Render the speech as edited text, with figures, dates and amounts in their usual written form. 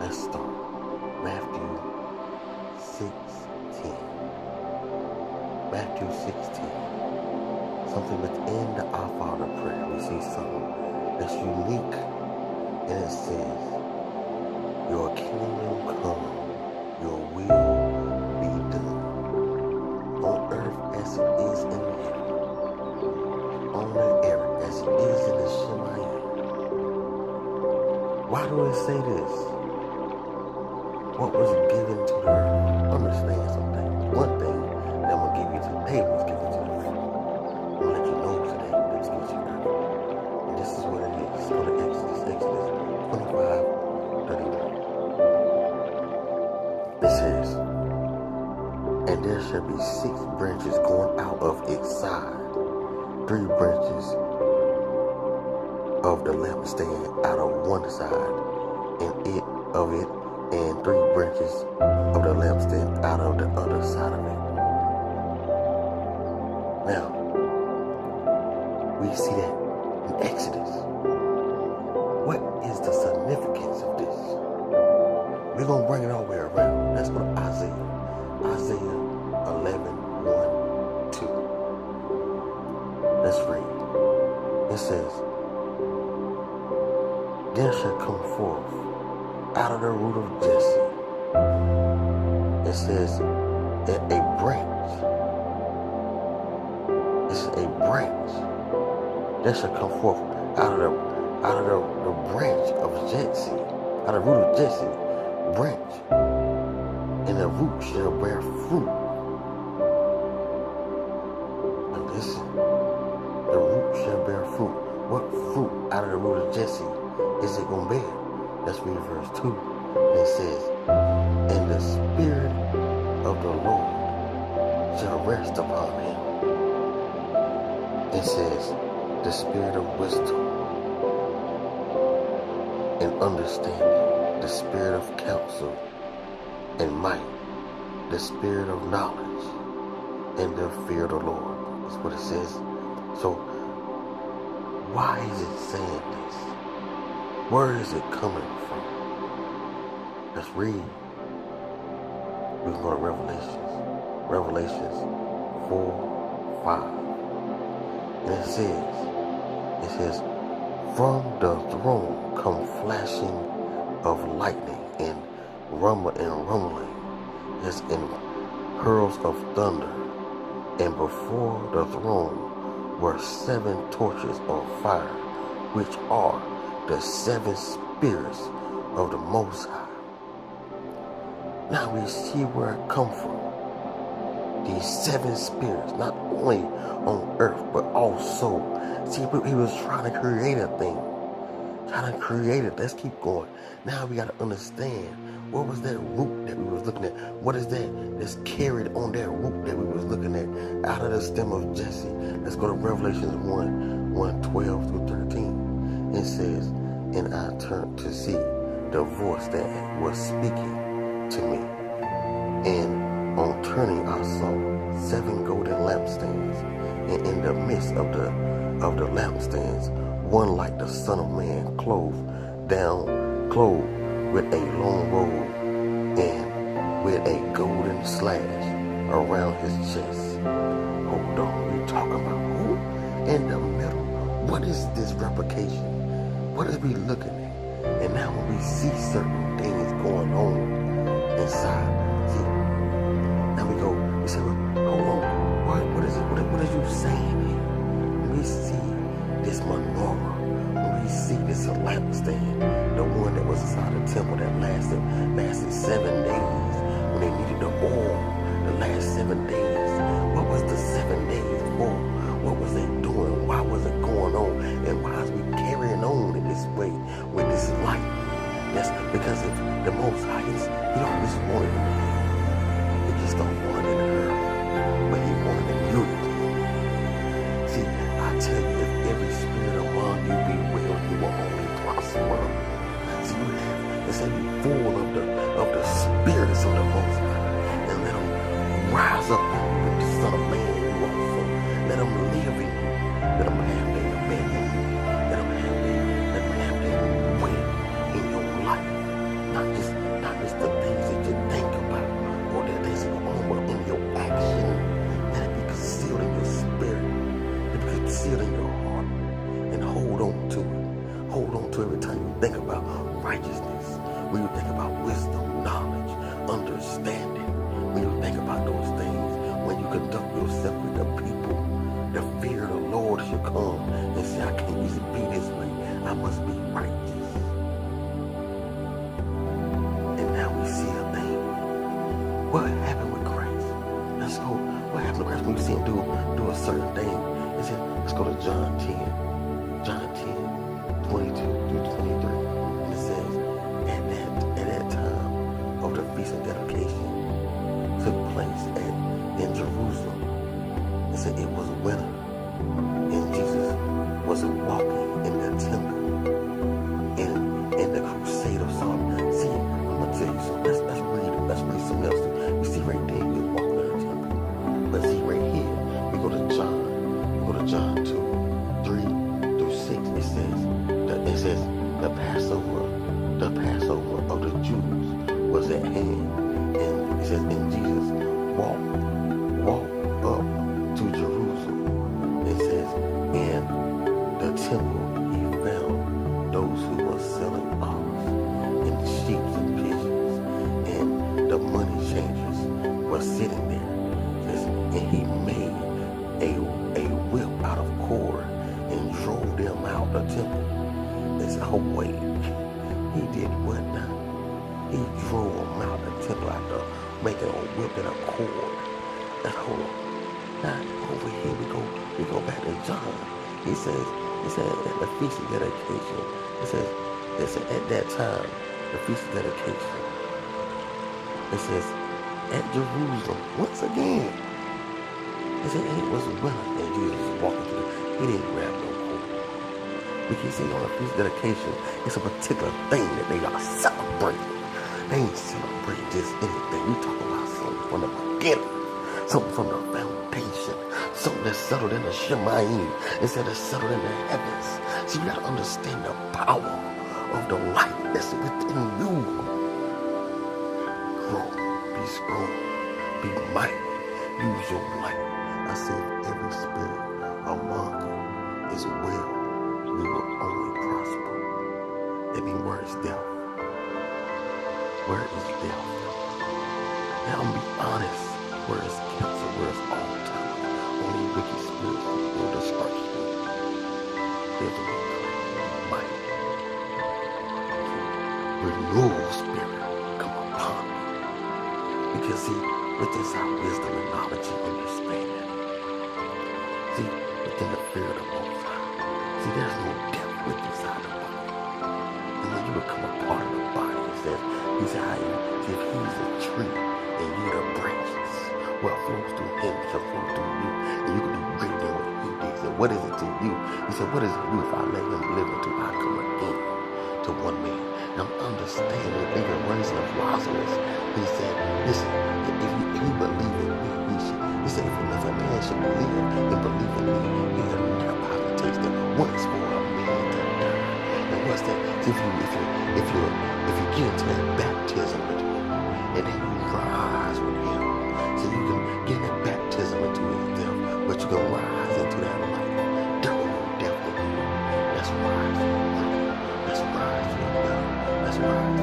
Let's start. Matthew 6:10. Matthew 6:10. Something within the Our Father prayer. We see something that's unique. And it says, your kingdom come, your will be done. On earth as it is in heaven. On the earth as it is in the Shemayim. Why do it say this? What was given to the earth? Understand something. One thing that I'm going to give you today was given to the earth. I'm going to let you know today that was given to the earth. And this is what it is. Go to Exodus 25:31. It says, and there shall be 6 branches going out of its side, 3 branches of the lampstand out of one side, and and 3 branches of the lampstand out of the other side of it. Now, we see that in Exodus. What is the significance of this? We're going to bring it all the way around. Let's go to Isaiah 11:1-2. Let's read. It says, there shall come forth out of the root of Jesse. It says that a branch. It's a branch. There shall come forth out of the branch of Jesse, out of the root of Jesse, branch, and the root shall bear fruit. And listen, the root shall bear fruit. What fruit out of the root of Jesse is it going to bear? Let's read verse 2. It says, and the Spirit of the Lord shall rest upon him. It says, the Spirit of wisdom and understanding, the Spirit of counsel and might, the Spirit of knowledge and the fear of the Lord. That's what it says. So, why is it saying this? Where is it coming from? Let's read. We can go to Revelations 4:5. And it says, from the throne come flashing of lightning and rumbling as in hurls of thunder. And before the throne were 7 torches of fire, which are the 7 spirits of the Most High. Now we see where it come from. These 7 spirits, not only on earth, but also, see, he was trying to create a thing. Trying to create it. Let's keep going. Now we got to understand, what was that root that we was looking at? What is that that's carried on that root that we was looking at out of the stem of Jesse? Let's go to Revelations 1:12-13. It says, and I turned to see the voice that was speaking to me. And on turning I saw 7 golden lampstands, and in the midst of the lampstands, one like the Son of Man, clothed with a long robe, and with a golden slash around his chest. Hold on, we talking about who? In the middle. What is this replication? What are we looking at? And now when we see certain things going on inside, see, now we say, well, hold on, what is it? What are you saying here? When we see this menorah, when we see this lampstand, the one that was inside the temple that lasted 7 days, when they needed the oil, the last 7 days, what was the 7 days for? What was they doing? Why was it going on? And why is we carrying on in this way with this light? That's because if the Most High is, he don't just want it in the air. He just don't want it in the earth. But he wanted it in unity. See, I tell you, if every spirit among you be well, you will only prosper. See, you have, it said, be full of the spirits of the Most High. And let them rise up with the Son of Man in you also. Let them live in you. Let them have their dominion. Let them have their way in your life. Not just think about righteousness, when you think about wisdom, knowledge, understanding, when you think about those things, when you conduct yourself with the people, the fear of the Lord should come and say, I can't just be this way. I must be righteous. And now we see a thing. What happened with Christ? Let's go. What happened with Christ when you see him do a certain thing? It said, let's go to John 10. John 10, 22 through 23. And it says, at that time of the Feast of Dedication took place in Jerusalem. It said it was winter. And Jesus was walking in the temple in the crusade of Solomon. See, I'm going to tell you something. Let's read something else. You see right there, he was walking in the temple. But see right here, we go to John 2, 3 through 6. It says the Passover of the Jews was at hand. And it says, and Jesus walked up to Jerusalem. It says, in the temple he found those who were selling ox and sheep and pigeons, and the money changers were sitting there. It says, and he made a whip out of cord and drove them out the temple. It's oh wait, he did what now? He drove them out the temple after making a whip and a cord. That's hold on. Now over here we go back to John. He said at the Feast of Dedication. It says at that time, the Feast of Dedication. It says at Jerusalem once again. It said it was winter and Jesus was walking through. He didn't grab no cord. We can see on the Feast of Dedication, it's a particular thing that they are celebrating. They ain't celebrating just anything. We talk about something from the beginning. Something from the foundation. Something that's settled in the Shemayim instead of settled in the heavens. So you gotta understand the power of the light that's within you. Grow, be strong, be mighty, use your light. I say if every spirit among you is well, you will only prosper. That means where is death? Where is death? Now I'm be honest. Where is cancer? Where is all time? Only wicked spirits will destruction. There's a mighty renewal spirit come upon me. Because see, within our wisdom and knowledge and understanding. See, within the fear of the Most High. See, there's no death within inside the body. And when you become a part of the body, it says, he's how you, if he's a tree and you're the branches. What flows through him shall flow through you. And you can do greater than what he did. He said, what is it to you? He said, what is it to you if I let him live until I come again to one man? And I'm understanding even raising of Lazarus. He said, listen, if you believe in me, he said, if a man should live and believe in me, he'll never have to taste it once for a man to die. And what's that? If you get into that baptism with him, and then you rise with him. So you can get that baptism into his death, but you can rise into that life. There will no death in you. Let's rise. Let's rise. Let's rise.